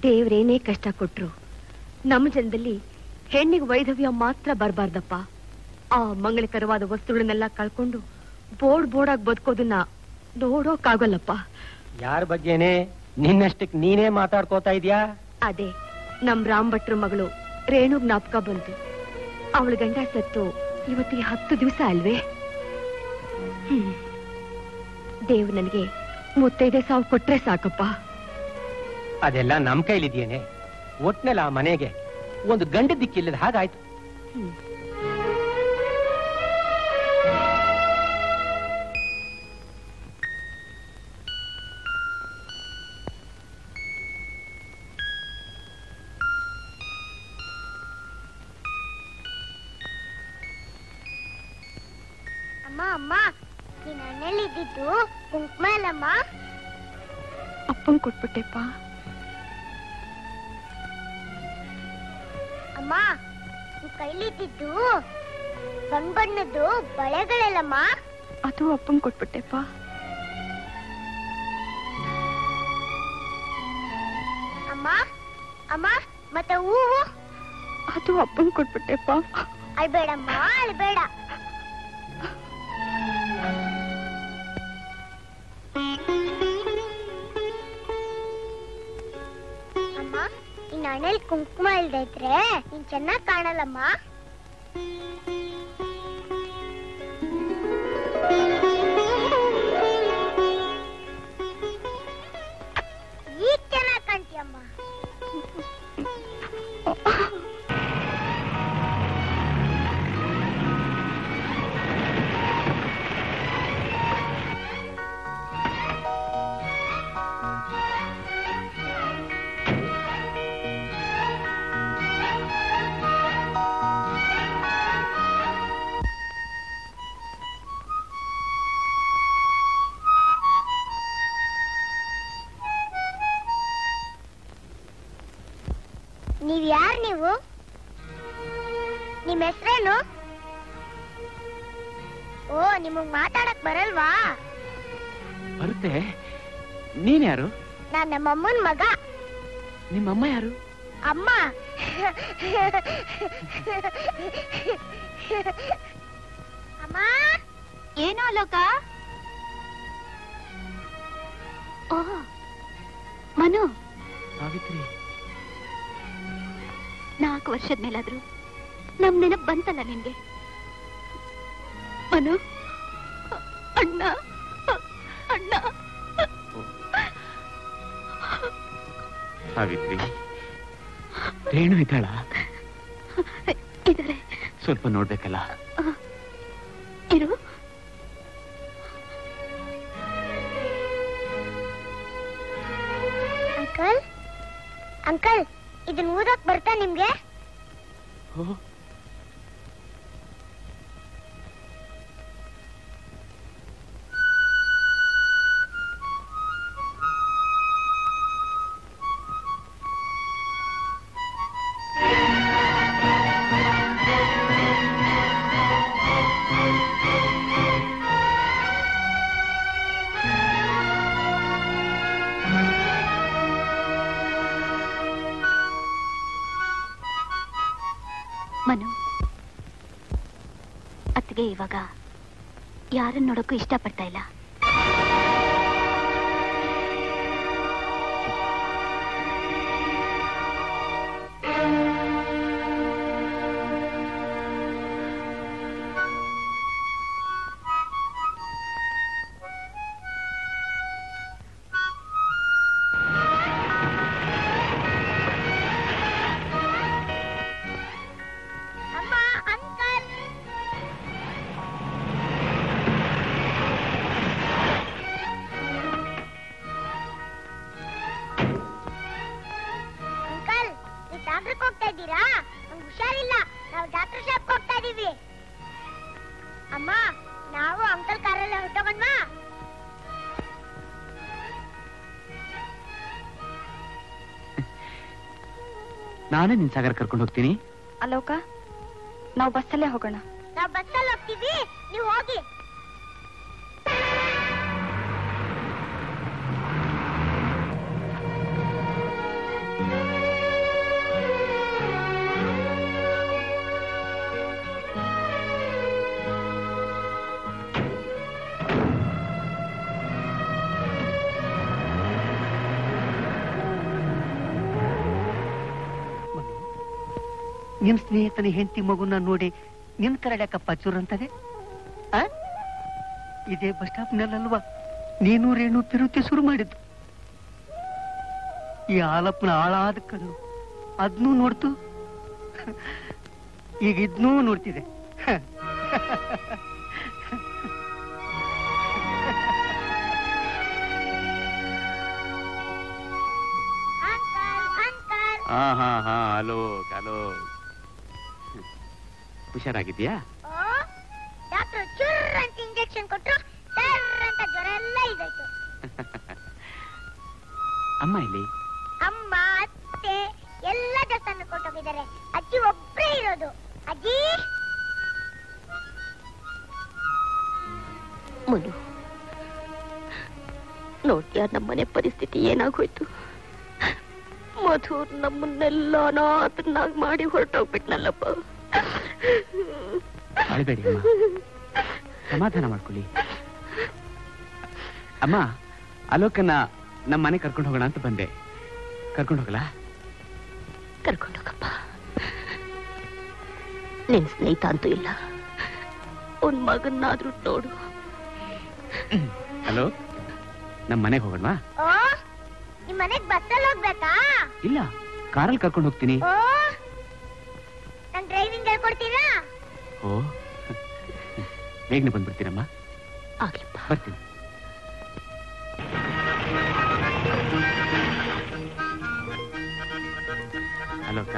ದೇವ್ರೇನೇ ಕಷ್ಟ ಕೊಟ್ರು ನಮ್ಮ ಜನದಲ್ಲಿ ಹೆಣ್ಣಿಗೆ ವೈಧವ್ಯ ಮಾತ್ರ ಬರಬಾರ್ದಪ್ಪ. ಆ ಮಂಗಳಕರವಾದ ವಸ್ತುಗಳನ್ನೆಲ್ಲ ಕಳ್ಕೊಂಡು ಬೋರ್ಡಾಗಿ ಬದುಕೋದನ್ನ ನೋಡೋಕಾಗಲ್ಲಪ್ಪ. ಯಾರ ಬಗ್ಗೆನೇ ನಿನ್ನಷ್ಟಕ್ಕೆ ನೀನೇ ಮಾತಾಡ್ಕೋತಾ ಇದೀಯಾ? ಅದೇ ನಮ್ ರಾಮ್ ಭಟ್ರ ಮಗಳು ರೇಣು ಜ್ಞಾಪಕ ಬಂತು. ಅವಳ ಗಂಡ ಸತ್ತು ಇವತ್ತಿಗೆ 10 ದಿವಸ ಅಲ್ವೇ? ದೇವ್ ನನಗೆ ಮುತ್ತೈದೆ ಸಾವು ಕೊಟ್ರೆ ಸಾಕಪ್ಪ. ಅದೆಲ್ಲ ನಮ್ ಕೈಲಿದ್ಯೇನೆ. ಒಟ್ನೆಲ್ಲ ಆ ಮನೆಗೆ ಒಂದು ಗಂಡ ದಿಕ್ಕಿಲ್ಲದ ಹಾಗಾಯ್ತು. ಅಮ್ಮ ಅಮ್ಮ, ನೀನ್ ಮನೇಲಿ ಇದ್ದಿದ್ದು ಕುಂಕುಮ ಅಲ್ಲಮ್ಮ? ಅಪ್ಪಂಗ್ ಕೊಟ್ಬಿಟ್ಟೆಪ್ಪ. ಅಮ್ಮ, ನಿನ್ ಕೈಲಿದ್ದಿದ್ದು ಬಣ್ಣದ್ದು ಬಳೆಗಳಲ್ಲಮ್ಮ? ಅದು ಅಪ್ಪಂಗ್ ಕೊಟ್ಬಿಟ್ಟೆಪ್ಪ. ಅಮ್ಮ ಅಮ್ಮ, ಮತ್ತೆ ಹೂವು? ಅದು ಅಪ್ಪಂಗ್ ಕೊಟ್ಬಿಟ್ಟೆಪ್ಪ. ಅಳ್ಬೇಡಮ್ಮ, ಅಳ್ಬೇಡ. ಅಮ್ಮ, ನಿನ್ನ ಹಣೆಲ್ ಕುಂಕುಮ ಇಲ್ದೇ ಇದ್ರೆ ನೀನ್ ಚೆನ್ನಾಗ್ ಕಾಣಲ್ಲಮ್ಮ. ಈಗ ಚೆನ್ನಾಗ್ ಕಾಣ್ತೀಯಮ್ಮ. ನೀವ್ ಯಾರ್ ನೀವು? ನಿಮ್ ಹೆಸ್ರೇನು? ಓ, ನಿಮಗ್ ಮಾತಾಡಕ್ ಬರಲ್ವಾ? ಬರುತ್ತೆ. ನೀನ್ ಯಾರು? ನಾನ್ ನಮ್ಮಮ್ಮನ್ ಮಗ. ನಿಮ್ಮಮ್ಮ ಯಾರು? ಅಮ್ಮ. ಅಮ್ಮ, ಏನೋ ಲೋಕ? ಓ ಮನು. ಸಾವಿತ್ರಿ, 4 ವರ್ಷದ ಮೇಲಾದ್ರು ನಮ್ ನೆನಪು ಬಂತಲ್ಲ ನಿನ್ಗೆ? ಮನು, ಅಣ್ಣ ಅಣ್ಣ. ಸಾವಿತ್ರಿ, ರೇಣು ಇದ್ದಾಳ? ಇದಾರೆ. ಸ್ವಲ್ಪ ನೋಡ್ಬೇಕಲ್ಲ. ಇರು. ಅಂಕಲ್ ಅಂಕಲ್, ಇದನ್ನ ಊದಕ್ ಬರ್ತಾ ನಿಮ್ಗೆ? ಮನು, ಅತ್ತಿಗೆ ಇವಾಗ ಯಾರನ್ನ ನೋಡಕ್ಕೂ ಇಷ್ಟಪಡ್ತಾ ಇಲ್ಲ. ಅಮ್ಮ, ನಾವು ಅಂಕಲ್ ಕಾರಲ್ಲ ಹೊಟ್ಟೋಗಣ್ವಾ? ನಾನೇ ನಿನ್ ಸಾಗರ ಕರ್ಕೊಂಡು ಹೋಗ್ತೀನಿ. ಅಲೋಕ, ನಾವು ಬಸ್ಸಲ್ಲೇ ಹೋಗೋಣ. ನಾವು ಬಸ್ಸಲ್ಲಿ ಹೋಗ್ತೀವಿ, ನೀವು ಹೋಗಿ. ನಿಮ್ ಸ್ನೇಹಿತನ ಹೆಂಡತಿ ಮಗುನ ನೋಡಿ ನಿನ್ ಕರಡ್ಯಾಕಪ್ಪ ಚೂರ್ ಅಂತದೆ. ಇದೇ ಬಸ್ ಸ್ಟಾಪ್ನಲ್ಲಲ್ವಾ ನೀನು ರೇಣು ತಿರುತಿ ಶುರು ಮಾಡಿದ್ದು. ಈ ಆಲಪ್ಪನ ಆಳಾದ ಕಣ್ಣು ಅದ್ನೂ ನೋಡ್ತು, ಈಗ ಇದ್ನೂ ನೋಡ್ತಿದೆ. ಹಲೋ ಹಲೋ, ಹುಷಾರಾಗಿದ್ಯಾ? ಡಾಕ್ಟರ್ ಚುರ್ ಅಂತ ಇಂಜೆಕ್ಷನ್ ಕೊಟ್ರು, ಟರ್ ಅಂತ ಜ್ವರ ಎಲ್ಲ ಇದಾಯ್ತು. ಅಮ್ಮ ಇಲ್ಲಿ? ಅಮ್ಮ ಅತ್ತೆ ಎಲ್ಲ ದೇವಸ್ಥಾನ ಕೊಟ್ಟೋಗಿದ್ದಾರೆ. ಅಜ್ಜಿ ಒಬ್ಬರೇ ಇರೋದು. ಅಜ್ಜಿ ಮನು, ನೋಡ್ತೀಯ ನಮ್ಮನೆ ಪರಿಸ್ಥಿತಿ ಏನಾಗೋಯ್ತು. ಮಧುರ್ ನಮ್ಮನ್ನೆಲ್ಲ ಅನಾಥನಾಗಿ ಮಾಡಿ ಹೊರಟೋಗ್ಬಿಟ್ನಲ್ಲಪ್ಪ. ಅಳ್ಬೇಡಿ ಅಮ್ಮ, ಸಮಾಧಾನ ಮಾಡ್ಕೊಳ್ಳಿ. ಅಮ್ಮ, ಅಲೋಕನ್ನ ನಮ್ಮ ಮನೆ ಕರ್ಕೊಂಡು ಹೋಗೋಣ ಅಂತ ಬಂದೆ. ಕರ್ಕೊಂಡು ಹೋಗಲ್ಲ? ಕರ್ಕೊಂಡೋಗಪ್ಪ. ನಿನ್ ಸ್ನೇಹಿತ ಅಂತೂ ಇಲ್ಲ, ಒಂದ್ ಮಗನ್ನಾದ್ರೂ ನೋಡು. ಹಲೋ, ನಮ್ಮ ಮನೆಗೆ ಹೋಗೋಣವಾ? ನಿಮ್ ಮನೆಗ್ ಬಸ್ಸಲ್ಲಿ ಹೋಗ್ಬೇಕಾ? ಇಲ್ಲ, ಕಾರಲ್ಲಿ ಕರ್ಕೊಂಡು ಹೋಗ್ತೀನಿ. ನನ್ ಡ್ರೈವಿಂಗ್ ಹೇಳ್ಕೊಡ್ತೀರಾ? ಓ, ಬೇಗನೆ ಬಂದ್ಬಿಡ್ತೀರಮ್ಮ. ಆಗ್ಲಪ್ಪ, ಬರ್ತೀನಿ. ಅಲೋಕ,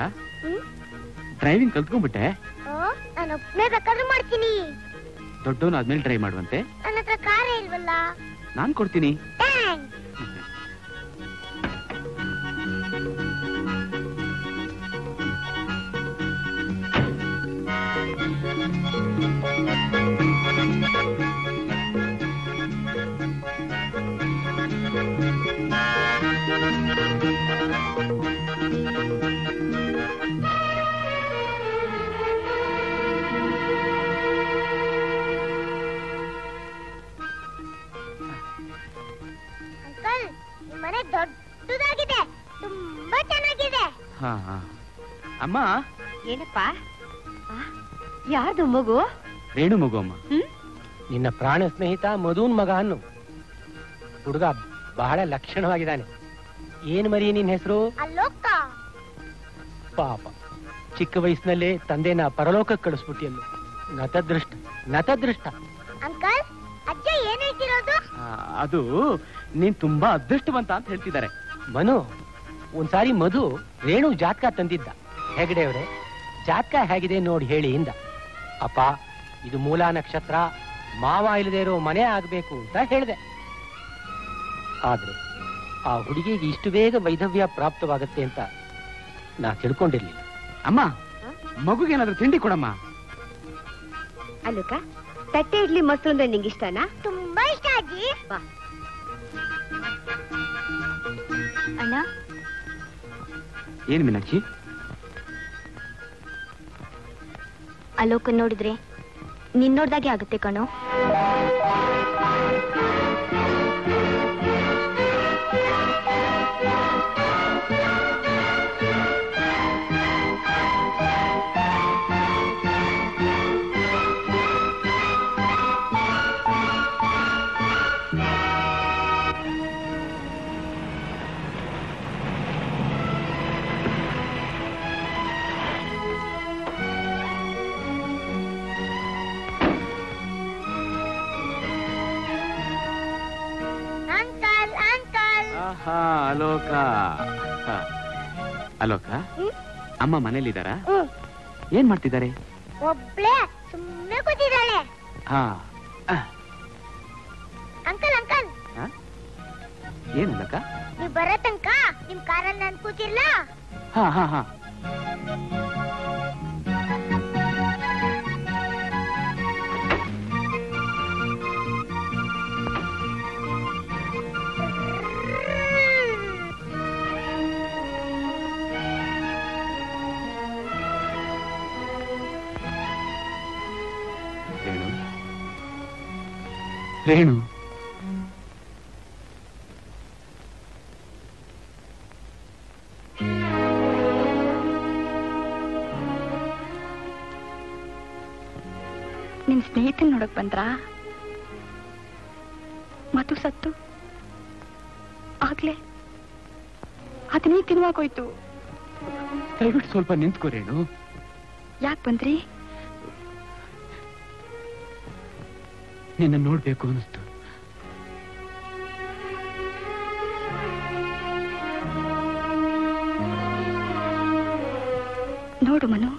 ಡ್ರೈವಿಂಗ್ ಕಲ್ತ್ಕೊಂಡ್ಬಿಟ್ಟೆ? ನಾನು ಒಬ್ಬನೇ ಬೇಕಾದ್ರೂ ಮಾಡ್ತೀನಿ. ದೊಡ್ಡವನು ಆದ್ಮೇಲೆ ಡ್ರೈವ್ ಮಾಡುವಂತೆ. ನನ್ನ ಹತ್ರ ಕಾರೇ ಇಲ್ವಲ್ಲ. ನಾನ್ ಕೊಡ್ತೀನಿ. ಅಂಕಲ್, ನಿಮ್ ಮನೆ ದೊಡ್ಡದಾಗಿದೆ, ತುಂಬಾ ಚೆನ್ನಾಗಿದೆ. ಅಮ್ಮ. ಏನಪ್ಪ? ಯಾರ್ದು ಮಗು? ರೇಣು ಮಗು ಅಮ್ಮ. ನಿನ್ನ ಪ್ರಾಣ ಸ್ನೇಹಿತ ಮಧುನ್ ಮಗ ಅನ್ನು. ಹುಡುಗ ಬಹಳ ಲಕ್ಷಣವಾಗಿದ್ದಾನೆ. ಏನ್ ಮರಿ ನಿನ್ ಹೆಸರು? ಅಲೋಕ. ಪಾಪ, ಚಿಕ್ಕ ವಯಸ್ಸಿನಲ್ಲೇ ತಂದೆನ ಪರಲೋಕಕ್ಕೆ ಕಳಿಸ್ಬಿಟ್ಟಿಯಲ್ಲ. ನತದೃಷ್ಟ. ಅಂಕಲ್, ಅಜ್ಜ ಏನ್ ಹೇಳ್ತಿರೋದು? ಅದು ನೀನ್ ತುಂಬಾ ಅದೃಷ್ಟವಂತ ಅಂತ ಹೇಳ್ತಿದ್ದಾರೆ. ಮನು, ಒಂದ್ಸಾರಿ ಮಧು ರೇಣು ಜಾತಕ ತಂದಿದ್ದ. ಹೆಗಡೆಯವ್ರೆ, ಜಾತಕ ಹೇಗಿದೆ ನೋಡಿ ಹೇಳಿ ಇಂದ. ಅಪ್ಪ, ಇದು ಮೂಲ ನಕ್ಷತ್ರ, ಮಾವ ಇಲ್ಲದೆ ಇರೋ ಮನೆ ಆಗ್ಬೇಕು ಅಂತ ಹೇಳಿದೆ. ಆದ್ರೆ ಆ ಹುಡುಗಿಗೆ ಇಷ್ಟು ಬೇಗ ವೈಧವ್ಯ ಪ್ರಾಪ್ತವಾಗತ್ತೆ ಅಂತ ನಾ ತಿಳ್ಕೊಂಡಿರ್ಲಿಲ್ಲ. ಅಮ್ಮ, ಮಗುಗೇನಾದ್ರೂ ತಿಂಡಿ ಕೊಡಮ್ಮ. ಅಲೋಕ, ತಟ್ಟೆ ಇಡ್ಲಿ ಮೊಸರು ಅಂದ್ರೆ ನಿಂಗೆ ಇಷ್ಟನಾ? ತುಂಬಾ ಇಷ್ಟ ಅಜ್ಜಿ. ಅಣ್ಣ, ಏನ್ ಮೀನಾಕ್ಷಿ? ಅಲೋಕ ನೋಡಿದ್ರೆ ನಿನ್ ನೋಡ್ದಾಗೆ ಆಗುತ್ತೆ ಕಣೋ. ಅಲೋಕ, ಅಲೋಕ, ಅಮ್ಮ ಮನೇಲಿದ್ದಾರಾ? ಏನ್ ಮಾಡ್ತಿದ್ದಾರೆ? ಒಬ್ಳೆ ಸುಮ್ಮನೆ ಕೂತಿದ್ದಾಳೆ. ಅಂಕಲ್ ಅಂಕಲ್, ಏನ್ ಅಲೋಕ? ನೀವ್ ಬರೋ ತನಕ ನಿಮ್ ಕಾರಲ್ಲಿ ನಾನು ಕೂತಿರ್ಲಾ? ಹಾ ಹಾ ಹಾ. ರೇಣು, ನಿನ್ ಸ್ನೇಹಿತನ್ ನೋಡಕ್ ಬಂದ್ರಾ? ಮಧು ಸತ್ತು ಆಗ್ಲೇ ಅದನ್ನೇ ತಿನ್ವಾಗೋಯ್ತು. ದಯವಿಟ್ಟು ಸ್ವಲ್ಪ ನಿಂತ್ಕೋರೇನು. ಯಾಕೆ ಬಂದ್ರಿ? ನಿನ್ನ ನೋಡ್ಬೇಕು ಅನಿಸ್ತು. ನೋಡು ಮನು,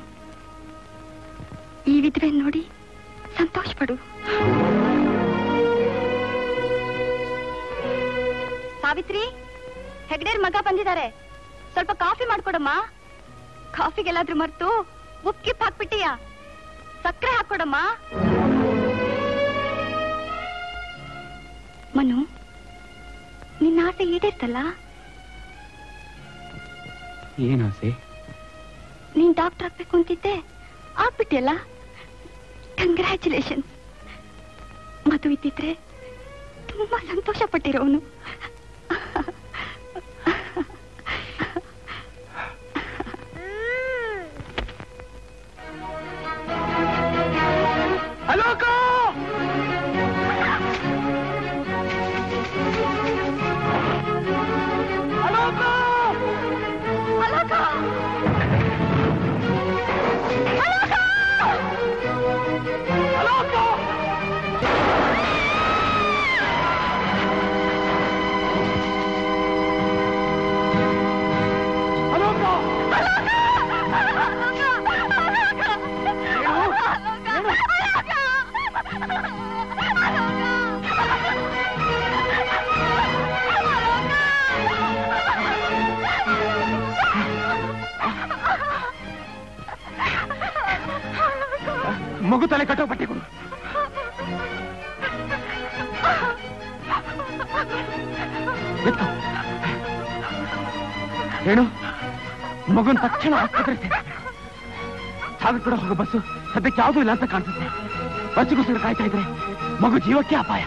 ಈ ವಿಧವೆ ನೋಡಿ ಸಂತೋಷ ಪಡು. ಸಾವಿತ್ರಿ, ಹೆಗ್ಡೇರ್ ಮಗ ಬಂದಿದ್ದಾರೆ, ಸ್ವಲ್ಪ ಕಾಫಿ ಮಾಡ್ಕೊಡಮ್ಮ. ಕಾಫಿಗೆಲ್ಲಾದ್ರೂ ಮರ್ತು ಉಪ್ಪಿಗೆ ಹಾಕ್ಬಿಟ್ಟಿಯಾ? ಸಕ್ಕರೆ ಹಾಕೊಡಮ್ಮ. ಮನು, ನಿನ್ನ ಆಸೆ ಈಡೇರ್ತಲ್ಲ? ಏನಾಸೆ? ನೀನ್ ಡಾಕ್ಟರ್ ಆಗ್ಬೇಕು ಅಂತಿದ್ದೆ, ಆಗ್ಬಿಟ್ಟಿಯಲ್ಲ. ಕಂಗ್ರ್ಯಾಚುಲೇಷನ್. ಮಧು ಇದ್ದಿದ್ರೆ ತುಂಬಾ ಸಂತೋಷ ಪಟ್ಟಿರೋನು. ಮಗು ತಲೆ ಕಟ್ಟೋ ಪಟ್ಟಿ ಕೊಡು. ಏನು ಮಗುನ್ ತಕ್ಷಣ ಆಸ್ಪತ್ರೆ ಸಾವಿರ ಕೂಡ ಹೋಗೋ ಬಸ್ಸು ಸದ್ಯಕ್ಕೆ ಯಾವುದೂ ಇಲ್ಲ ಅಂತ ಕಾಣಿಸುತ್ತೆ. ಬಸ್ಸಿಗೋಸ್ಕರ ಕಾಯ್ತಾ ಇದ್ರೆ ಮಗು ಜೀವಕ್ಕೆ ಅಪಾಯ.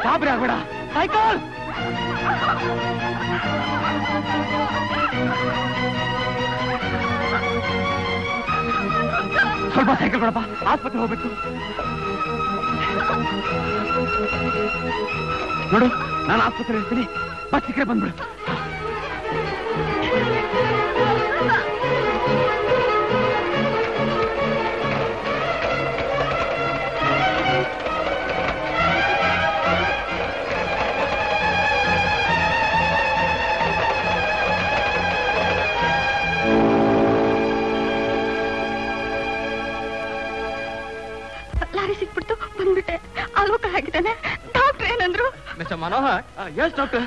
ಗಾಬರಿ ಆಗ್ಬೇಡ. ಸೈಕಲ್ ಸ್ವಲ್ಪ ಸೈಕಲ್ ಕೊಡಪ್ಪ, ಆಸ್ಪತ್ರೆ ಹೋಗ್ಬೇಕು. ನೋಡು, ನಾನು ಆಸ್ಪತ್ರೆ ಇರ್ತೀನಿ, ಬಸ್ ಸಿಕ್ಕರೆ ಬಂದ್ಬಿಡು. ಲಾರಿ ಸಿಕ್ಬಿಡ್ತು, ಬಂದ್ಬಿಟ್ಟೆ. ಆಲೋಕ ಆಗಿದ್ದಾನೆ. ಡಾಕ್ಟರ್ ಏನಂದ್ರು? Mister Manohar. Yes doctor.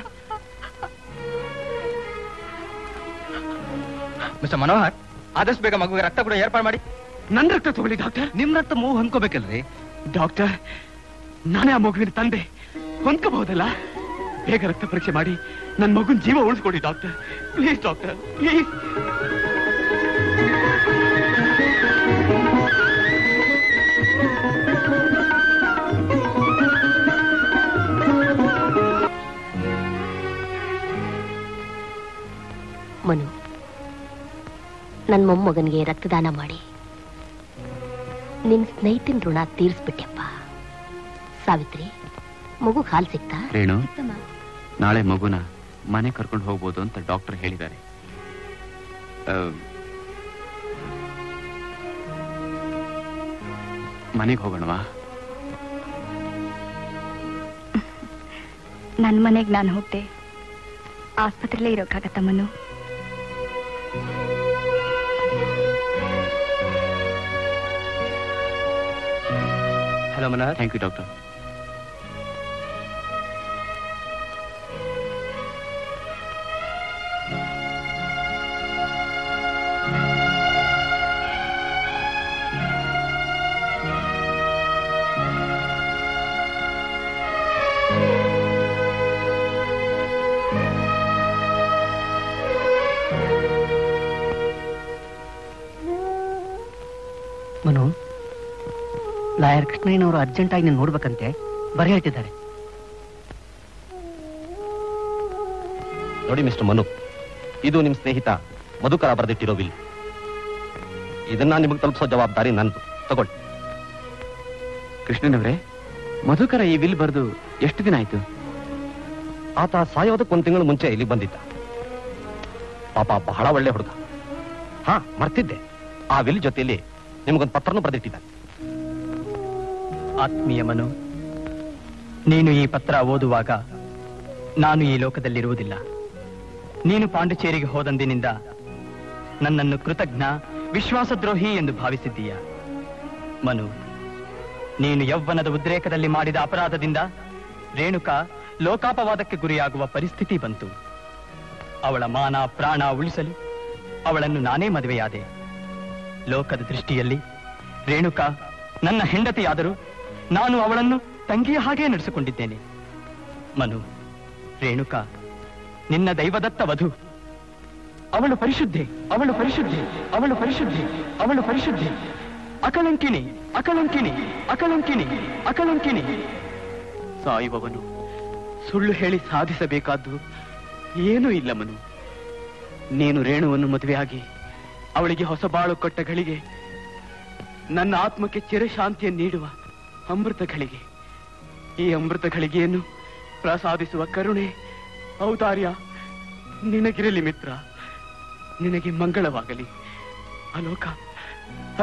Mister Manohar, ಆದಷ್ಟು ಬೇಗ ಮಗುವಿಗೆ ರಕ್ತ ಕೂಡ ಏರ್ಪಾಡು ಮಾಡಿ. ನನ್ನ ರಕ್ತ ತಗೊಳ್ಳಿ ಡಾಕ್ಟರ್. ನಿಮ್ ರಕ್ತ ಮೂವ್ ಹೊಂದ್ಕೋಬೇಕಲ್ರಿ ಡಾಕ್ಟರ್? ನಾನೇ ಆ ಮಗುವಿನ ತಂದೆ, ಹೊಂದ್ಕೋಬಹುದಲ್ಲ? ಬೇಗ ರಕ್ತ ಪರೀಕ್ಷೆ ಮಾಡಿ ನನ್ನ ಮಗುನ ಜೀವ ಉಳಿಸ್ಕೊಡಿ doctor. Please doctor, please. Manu, ನನ್ನ ಮೊಮ್ಮಗನಿಗೆ ರಕ್ತದಾನ ಮಾಡಿ ನಿನ್ ಸ್ನೇಹಿತನ ಋಣ ತೀರಿಸ್ಬಿಟ್ಟೆಪ್ಪ. ಸಾವಿತ್ರಿ, ಮಗು ಹಾಲು ಸಿಕ್ತಾ? ರೇಣು, ನಾಳೆ ಮಗುನ ಮನೆ ಕರ್ಕೊಂಡು ಹೋಗ್ಬೋದು ಅಂತ ಡಾಕ್ಟರ್ ಹೇಳಿದ್ದಾರೆ. ಮನೆಗೆ ಹೋಗೋಣವಾ? ನನ್ನ ಮನೆಗೆ ನಾನು ಹೋಗ್ತೆ ಆಸ್ಪತ್ರೆಲೇ ಇರೋಕ್ಕಾಗತ್ತ Manu? Hello Manohar. Thank you doctor. Manu, lawyer ಕೃಷ್ಣಯ್ಯನವರು ಅರ್ಜೆಂಟ್ ಆಗಿ ನೀನು ನೋಡ್ಬೇಕಂತೆ, ಬರೀ ಹೇಳ್ತಿದ್ದಾರೆ. ನೋಡಿ ಮಿಸ್ಟರ್ ಮನು, ಇದು ನಿಮ್ ಸ್ನೇಹಿತ ಮಧುಕರ ಬರೆದಿಟ್ಟಿರೋ ವಿಲ್. ಇದನ್ನ ನಿಮಗೆ ತಲುಪಿಸೋ ಜವಾಬ್ದಾರಿ ನಂದು. ತಗೊಳ್ಳಿ. ಕೃಷ್ಣನವರೇ, ಮಧುಕರ ಈ ವಿಲ್ ಬರೆದು ಎಷ್ಟು ದಿನ ಆಯ್ತು? ಆತ ಸಾಯೋದಕ್ಕೆ 1 ತಿಂಗಳು ಮುಂಚೆ ಇಲ್ಲಿ ಬಂದಿದ್ದ. ಪಾಪ ಬಹಳ ಒಳ್ಳೆ ಹುಡುಗ. ಹಾ, ಮರ್ತಿದ್ದೆ, ಆ ವಿಲ್ ಜೊತೆಯಲ್ಲಿ ನಿಮಗೊಂದು ಪತ್ರನೂ ಬರೆದಿಟ್ಟಿದ್ದ. ಆತ್ಮೀಯ ಮನು, ನೀನು ಈ ಪತ್ರ ಓದುವಾಗ ನಾನು ಈ ಲೋಕದಲ್ಲಿರುವುದಿಲ್ಲ. ನೀನು ಪಾಂಡಿಚೇರಿಗೆ ಹೋದಂದಿನಿಂದ ನನ್ನನ್ನು ಕೃತಜ್ಞ, ವಿಶ್ವಾಸದ್ರೋಹಿ ಎಂದು ಭಾವಿಸಿದ್ದೀಯ. ಮನು, ನೀನು ಯೌವನದ ಉದ್ರೇಕದಲ್ಲಿ ಮಾಡಿದ ಅಪರಾಧದಿಂದ ರೇಣುಕಾ ಲೋಕಾಪವಾದಕ್ಕೆ ಗುರಿಯಾಗುವ ಪರಿಸ್ಥಿತಿ ಬಂತು. ಅವಳ ಮಾನ ಪ್ರಾಣ ಉಳಿಸಲು ಅವಳನ್ನು ನಾನೇ ಮದುವೆಯಾದೆ. ಲೋಕದ ದೃಷ್ಟಿಯಲ್ಲಿ ರೇಣುಕಾ ನನ್ನ ಹೆಂಡತಿಯಾದರೂ ನಾನು ಅವಳನ್ನು ತಂಗಿಯ ಹಾಗೆ ನಡೆಸಿಕೊಂಡಿದ್ದೇನೆ. ಮನು, ರೇಣುಕಾ ನಿನ್ನ ದೈವದತ್ತ ವಧು. ಅವಳು ಪರಿಶುದ್ಧೆ, ಅವಳು ಪರಿಶುದ್ಧೆ, ಅವಳು ಪರಿಶುದ್ಧೆ, ಅವಳು ಪರಿಶುದ್ಧೆ. ಅಕಳಂಕಿನಿ, ಅಕಳಂಕಿನಿ, ಅಕಳಂಕಿನಿ, ಅಕಳಂಕಿನಿ. ಸಾಯುವವನು ಸುಳ್ಳು ಹೇಳಿ ಸಾಧಿಸಬೇಕಾದ್ದು ಏನೂ ಇಲ್ಲ ಮನು. ನೀನು ರೇಣುವನ್ನು ಮದುವೆಯಾಗಿ ಅವಳಿಗೆ ಹೊಸ ಬಾಳು ಕೊಟ್ಟ ಗಳಿಗೆ, ನನ್ನ ಆತ್ಮಕ್ಕೆ ಚಿರಶಾಂತಿಯನ್ನು ನೀಡುವ ಅಮೃತ ಗಳಿಗೆ. ಈ ಅಮೃತ ಗಳಿಗೆಯನ್ನು ಪ್ರಸಾದಿಸುವ ಕರುಣೆ, ಔದಾರ್ಯ ನಿನಗಿರಲಿ ಮಿತ್ರ. ನಿನಗೆ ಮಂಗಳವಾಗಲಿ. ಅಲೋಕ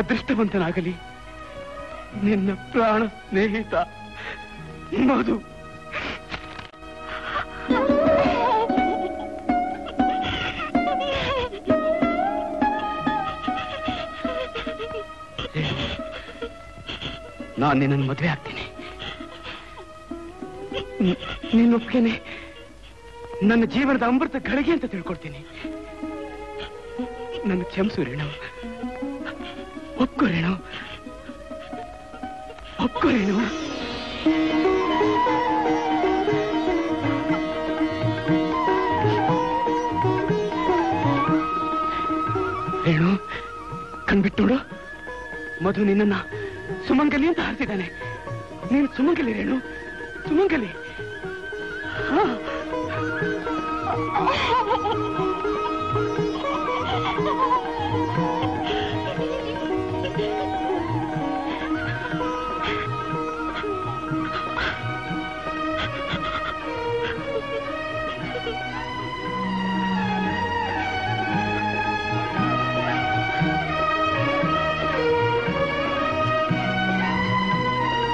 ಅದೃಷ್ಟವಂತನಾಗಲಿ. ನಿನ್ನ ಪ್ರಾಣ ಸ್ನೇಹಿತ ಮಧು. ನಾನು ನಿನ್ನನ್ನು ಮದುವೆ ಆಗ್ತೀನಿ. ನಿನ್ನೊಪ್ಪಿಗೆನೆ ನನ್ನ ಜೀವನದ ಅಮೃತ ಗಳಿಗೆ ಅಂತ ತಿಳ್ಕೊಳ್ತೀನಿ. ನನ್ನ ಕ್ಷಮಿಸು ರೇಣು. ಒಪ್ಕೋ ರೇಣು, ಒಪ್ಕೋ ರೇಣು. ರೇಣು, ಕಣ್ಬಿಟ್ಟು ನೋಡು. ಮಧು ನಿನ್ನ ಸುಮಂಗಲಿ ಅಂತ ಹಾರಿಸಿದ್ದಾನೆ. ನೀನು ಸುಮಂಗಲಿ ರೇಣು, ಸುಮಂಗಲಿ. ಹಾ